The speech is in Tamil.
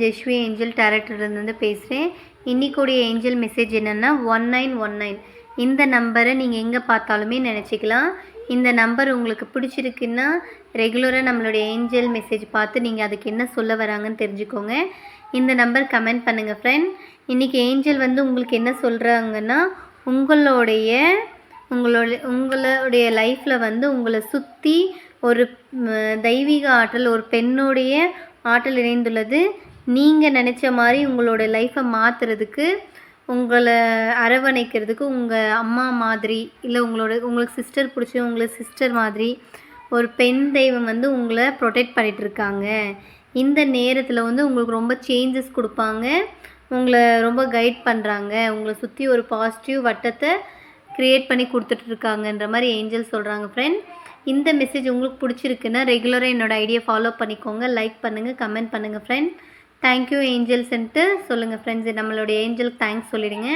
ஜெஸ்வி ஏஞ்சல் டேரக்டர்லேருந்து பேசுகிறேன். இன்றைக்குடைய ஏஞ்சல் மெசேஜ் என்னென்னா 1919 இந்த நம்பரை நீங்கள் எங்கே பார்த்தாலுமே நினச்சிக்கலாம். இந்த நம்பர் உங்களுக்கு பிடிச்சிருக்குன்னா ரெகுலராக நம்மளுடைய ஏஞ்சல் மெசேஜ் பார்த்து நீங்கள் அதுக்கு என்ன சொல்ல வராங்கன்னு தெரிஞ்சுக்கோங்க. இந்த நம்பர் கமெண்ட் பண்ணுங்கள் ஃப்ரெண்ட். இன்றைக்கி ஏஞ்சல் உங்களுக்கு என்ன சொல்கிறாங்கன்னா, உங்களுடைய லைஃப்பில் உங்களை சுற்றி ஒரு தெய்வீக ஆற்றல், ஒரு பெண்ணுடைய ஆற்றல் இணைந்துள்ளது. நீங்கள் நினச்ச மாதிரி உங்களோட லைஃப்பை மாற்றுறதுக்கு, உங்களை அரவணைக்கிறதுக்கு உங்கள் அம்மா மாதிரி, இல்லை உங்களுக்கு சிஸ்டர் பிடிச்சி உங்களுக்கு சிஸ்டர் மாதிரி ஒரு பெண் தெய்வம் உங்களை ப்ரொடெக்ட் பண்ணிகிட்ருக்காங்க. இந்த நேரத்தில் உங்களுக்கு ரொம்ப சேஞ்சஸ் கொடுப்பாங்க, உங்களை ரொம்ப கைட் பண்ணுறாங்க, உங்களை சுற்றி ஒரு பாசிட்டிவ் வட்டத்தை க்ரியேட் பண்ணி கொடுத்துட்ருக்காங்கன்ற மாதிரி ஏஞ்சல் சொல்கிறாங்க ஃப்ரெண்ட். இந்த மெசேஜ் உங்களுக்கு பிடிச்சிருக்குன்னா ரெகுலராக என்னோடய ஐடியா ஃபாலோ பண்ணிக்கோங்க, லைக் பண்ணுங்கள், கமெண்ட் பண்ணுங்கள் ஃப்ரெண்ட். தேங்க்யூ ஏஞ்சல்ஸ்ன்ட்டு சொல்லுங்கள் ஃப்ரெண்ட்ஸ். நம்மளுடைய ஏஞ்சலுக்கு தேங்க்ஸ் சொல்லிடுங்க.